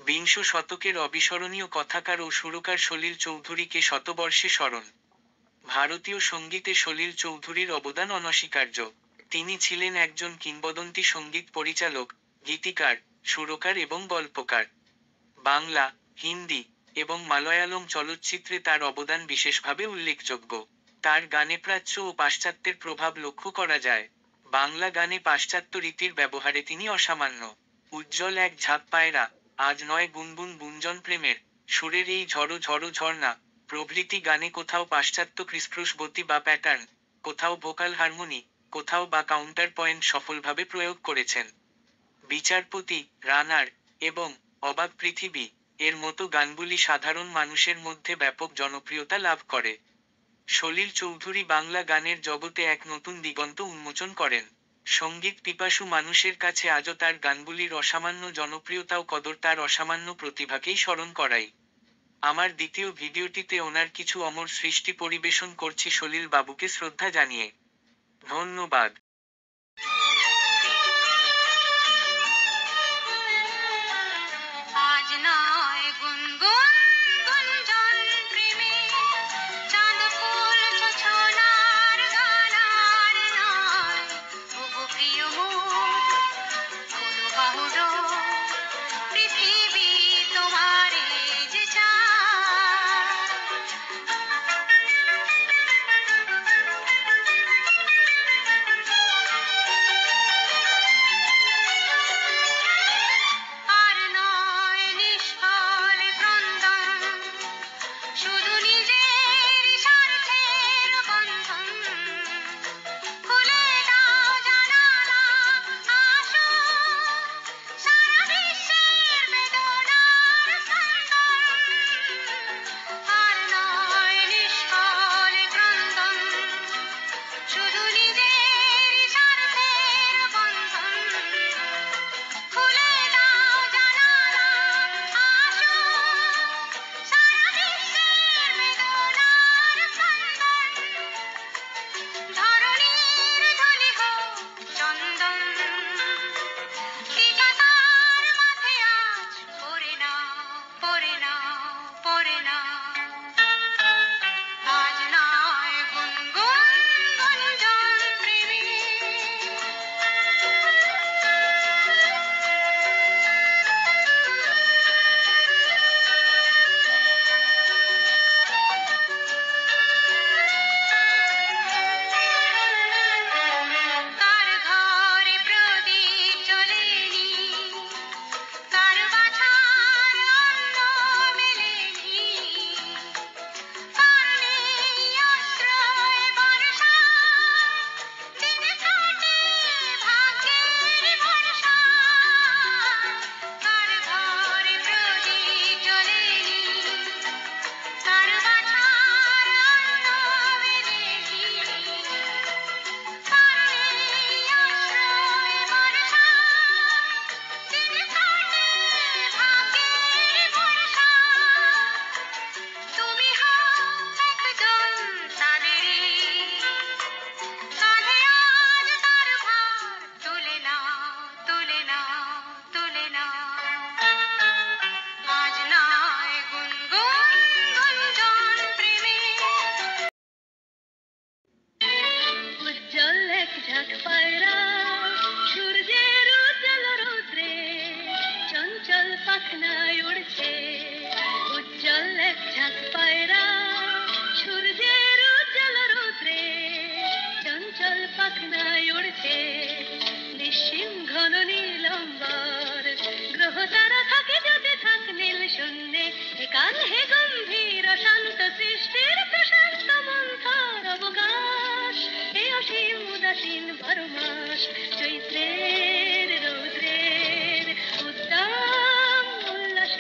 বিংশ শতকের অবিস্মরণীয় কথাকার ও সুরকার সলিল চৌধুরীকে শতবর্ষে স্মরণ। ভারতীয় সঙ্গীতে সলিল চৌধুরীর অবদান অনস্বীকার্য। তিনি ছিলেন একজন কিংবদন্তি সঙ্গীত পরিচালক, গীতিকার, সুরকার এবং গল্পকার। বাংলা, হিন্দি এবং মালয়ালম চলচ্চিত্রে তার অবদান বিশেষভাবে উল্লেখযোগ্য। তার গানে প্রাচ্য ও পাশ্চাত্যের প্রভাব লক্ষ্য করা যায়। বাংলা গানে পাশ্চাত্য রীতির ব্যবহারে তিনি অসামান্য। উজ্জ্বল এক ঝাঁক পায়রা, আজ নয় গুনগুন গুঞ্জন প্রেমের, সুরের এই ঝড়ো ঝড়ো ঝর্ণা প্রভৃতি গানে কোথাও পাশ্চাত্য ক্রিসক্রুশগতি বা প্যাটার্ন, কোথাও ভোকাল হারমোনি, কোথাও বা কাউন্টার পয়েন্ট সফলভাবে প্রয়োগ করেছেন। বিচারপতি, রানার এবং অবাক পৃথিবী এর মতো গানগুলি সাধারণ মানুষের মধ্যে ব্যাপক জনপ্রিয়তা লাভ করে। সলিল চৌধুরী বাংলা গানের জগতে এক নতুন দিগন্ত উন্মোচন করেন। সঙ্গীত পিপাসু মানুষের কাছে আজও তার গানগুলির অসামান্য জনপ্রিয়তা ও কদর তার অসামান্য প্রতিভাকেই স্মরণ করাই। আমার দ্বিতীয় ভিডিওটিতে ওনার কিছু অমর সৃষ্টি পরিবেশন করছি সলিল বাবুকে শ্রদ্ধা জানিয়ে। ধন্যবাদ। আজ নয় গুনগুন গুঞ্জন প্রেমে, চাঁদ ফুল ছোছনার গানার নয়, ওগো প্রিয় মন খোলো বাহুডোর, পৃথিবী তোমারে যে চায়। আর নয় নিষ্ফল ক্রন্দন, শুধু নিজের স্বার্থের বন্ধন, খুলে দাও জানালা, আসো সারা বিশ্বের বেদনার স্পন্দন। আর নয় নিষ্ফল ক্রন্দন, শুধু নিজের স্বার্থের বন্ধন, খুলে দাও জানালা, আসো সারা বিশ্বের বেদনার স্পন্দন। ধরণীর ধূলি হোক চন্দন, দিগন্তার মাথে আজ পরে নাও, পরে নাও, পরে নাও। আজ নয় গুনগুন গুঞ্জন প্রেমে। কার ঘরে প্রদীপ জ্বলেনি, কার বাছার অন্ন মেলেনি, কার নেই আশ্রয় বর্ষায়, দিন কাটে ভাগ্যের ভরসায়। কার ঘরে প্রদীপ জ্বলেনি, কার বাছার অন্ন মেলেনি, কার নেই আশ্রয় বর্ষায়, দিন কাটে ভাগ্যের ভরসায়। তুমি হও একজন তাদেরই, কাঁধে আজ তার ভার তুলে নাও, তুলে নাও, তুলে নাও। আজ নয় গুনগুন গুঞ্জন প্রেমে। উজ্জ্বল এক ঝাঁক পায়রা, সূর্যের উজ্জ্বল রৌদ্রে চঞ্চল পাখনায় উড়ছে। উজ্জ্বল এক ঝাঁক পায়রা, সূর্যের উজ্জ্বল রৌদ্রে চঞ্চল পাখনায় উড়ছে। নিশ্চিম ঘন নীলম্বর, গ্রহ তারা থাকে যদি থাক নীল শূন্যে। একাল হে গম্ভীর শান্ত সৃষ্টির প্রশান্ত মন্থর অবকাশ, এ অসীম উদাসীন বারো মাস চৈত্রের রৌদ্রের উদ্দাম উল্লাস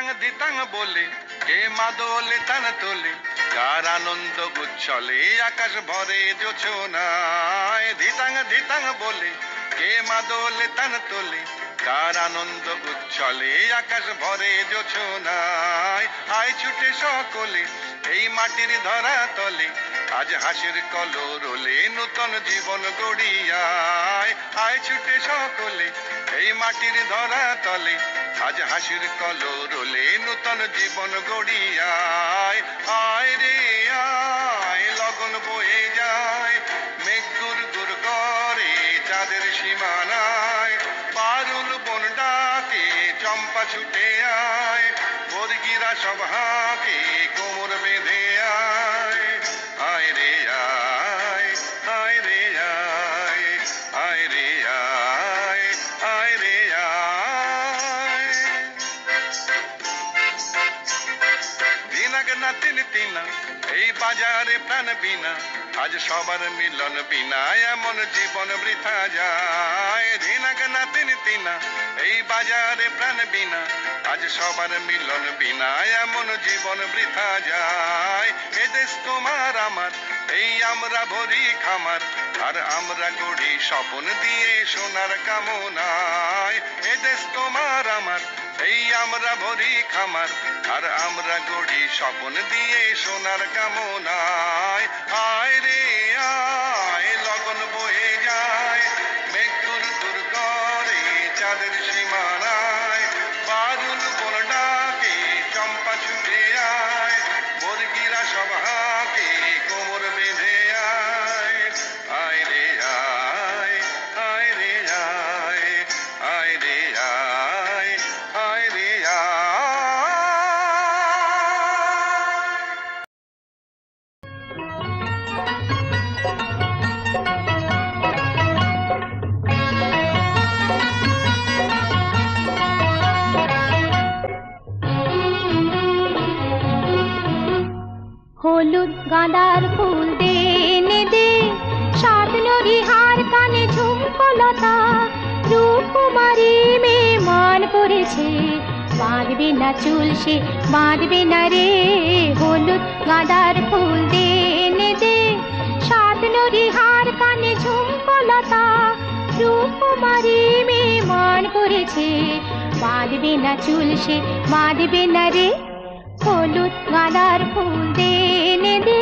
ধিতাং ধিতাং বলে কে মাদলে তান তোলে, কার আনন্দ উচ্ছলে আকাশ ভরে জোছনায়। ধিতাং ধিতাং বলে কে মাদলে তান তোলে, কার আনন্দ উচ্ছলে আকাশ ভরে জোছনায়। আয় ছুটে সকলে এই মাটির ধরা তলে, আজ হাসির কলরলে নূতন জীবন গড়িয়ায়। আয় ছুটে সকলে এই মাটির ধরা তলে, আজ হাসির কলরলে নূতন জীবন গড়িয়ায়। আয় রে আয় লগন বয়ে যায়, মেঘ গুর গুর করে চাঁদের সীমানায়। পারুল বন ডাকে চম্পা ছুটে আয়, বর্গিরা সব হাঁকে কোমর বেঁধে আয়। আয় রে আয়, আয় রে আয়, আয় রে আয়, আয় রে আয়। দিনাগ না তিন তিনা এই বাজারে প্রাণ বিনা, আজ সবার মিলন বিনা এমন জীবন বৃথা যায়। দিনাগ না তিন তিনা এই বাজারে প্রাণ বিনা, আজ সবার মিলন বিনা এমন জীবন বৃথা যায়। এ দেশ তোমার আমার এই আমরা ভরি খামার, আর আমরা গড়ি স্বপন দিয়ে সোনার কামনায়। এ দেশ তোমার আমার এই আমরা ভরি খামার, আর আমরা গড়ি স্বপন দিয়ে সোনার কামনায়। আয় রে আয় লগন বয়ে যায়, মেঘ দূর দূর করে চাঁদের সীমানায়। বারুল বন ডাকে চম্পা ছুটে আয়, বর্গিরা সব হাঁকে কোমর বেঁধে আয়। আয় রে আয়, আয় রে আয়, আয় রে আয়, আয় রে আয়। হলুদ গাঁদার ফুল দে এনে দে, সাত নদী হার কানে ঝুমকলতা। রূপকুমারী মেয়ে মান করেছে, বাঁধবে না চুল সে বাঁধবে না রে। হলুদ গাঁদার ফুল দে এনে দে, সাত নদী হার কানে ঝুমকলতা। রূপকুমারী মেয়ে মান করেছে, বাঁধবে না চুল সে বাঁধবে না রে। হলুদ গাঁদার ফুল দে এনে দে।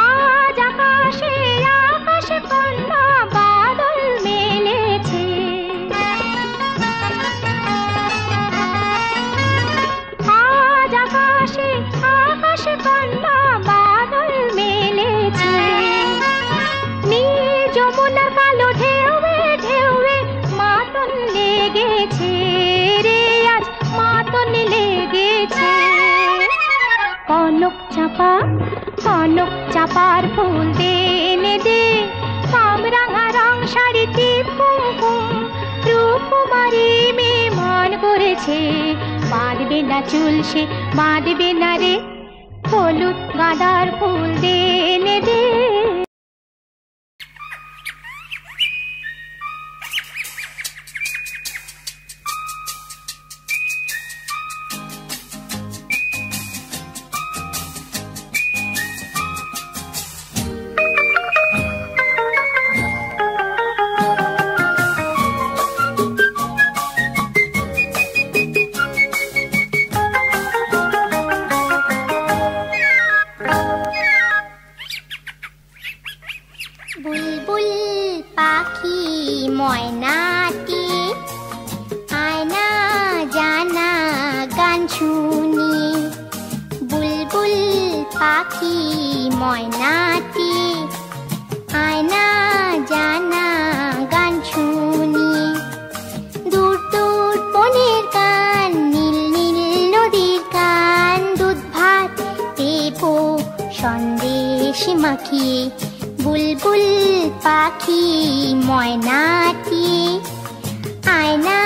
আজ আকাশে আকাশে কন্যা বাদল মেলেছে, আজ আকাশে আকাশে কন্যা বাদল মেলেছে। নীল যমুনার কালো ঢেউয়ে ঢেউয়ে মাতন লেগেছে রে, আজ মাতন লেগেছে। কনক চাপা কনক চাপার ফুল দে এনে দে, কামরাঙা রং শাড়ি টিপ কুমকুম। রূপকুমারী মেয়ে মান করেছে, বাঁধবে না চুল সে বাঁধবে না রে। হলুদ গাঁদার ফুল দে এনে দে। বুলবুল পাখি ময়নাটি আয়না জানা গান শুনি। বুলবুল পাখি ময়নাটি আয়না জানা গান শুনি। দূর দূর বনের গান, নীল নীল নদীর গান। দুধ ভাত দেবো সন্দেশ মাখিয়ে, বুলবুল পাখি ময়নাটি আয়না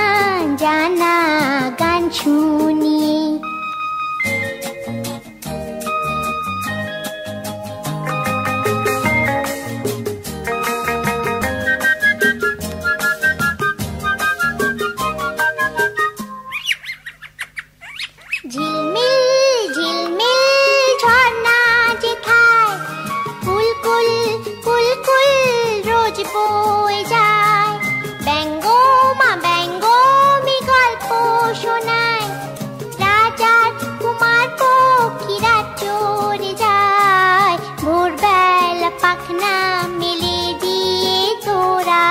জানা শুনিয়ে। ঝিলমিল ঝিলমিল ঝর্ণা যেথায় কুলকুল কুলকুল রোজ বয়ে যায়, ব্যঙ্গমা ব্যঙ্গমি গল্প শোনায়, রাজার কুমার পক্ষীরা চড়ে যায়, ভোরবেলা পাখনা মেলে দিয়ে তোরা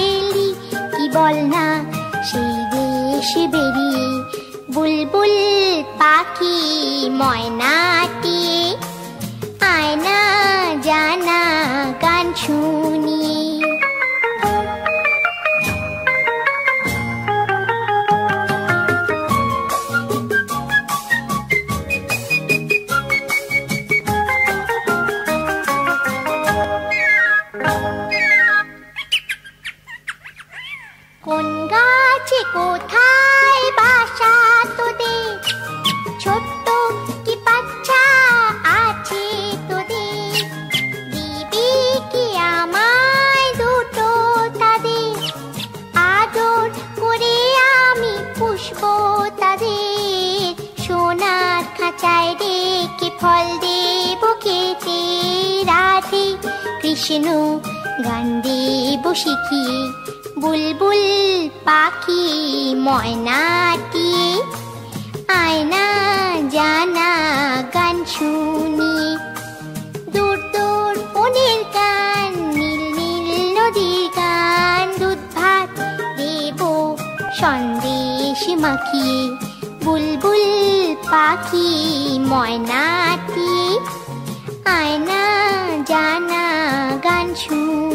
এলি, কি বল না সেই দেশে বেরিয়ে বুলবুল পাখি ময়নাটি, আয়না জানা গান শুনিয়ে। কোন গাছে কোথায় বাসা তোদের, ছোট্ট কি বাচ্চা আছে তোদের, দিবি কি আমায় দুটো তাদের, আদর করে আমি পুষব তাদের, সোনার খাঁচায় রেখে ফল দেব খেতে, রাধে কৃষ্ণ গান দেব শিখিয়ে, বুলবুল পাখি ময়নাটি, আয়না জানা গান শুনিয়ে। দূর দূর বনের গান, নীল নীল নদীর গান, দুধ ভাত দেব সন্দেশ মাখিয়ে, বুলবুল পাখি ময়নাটি, আয়না জানা গান শুনিয়ে।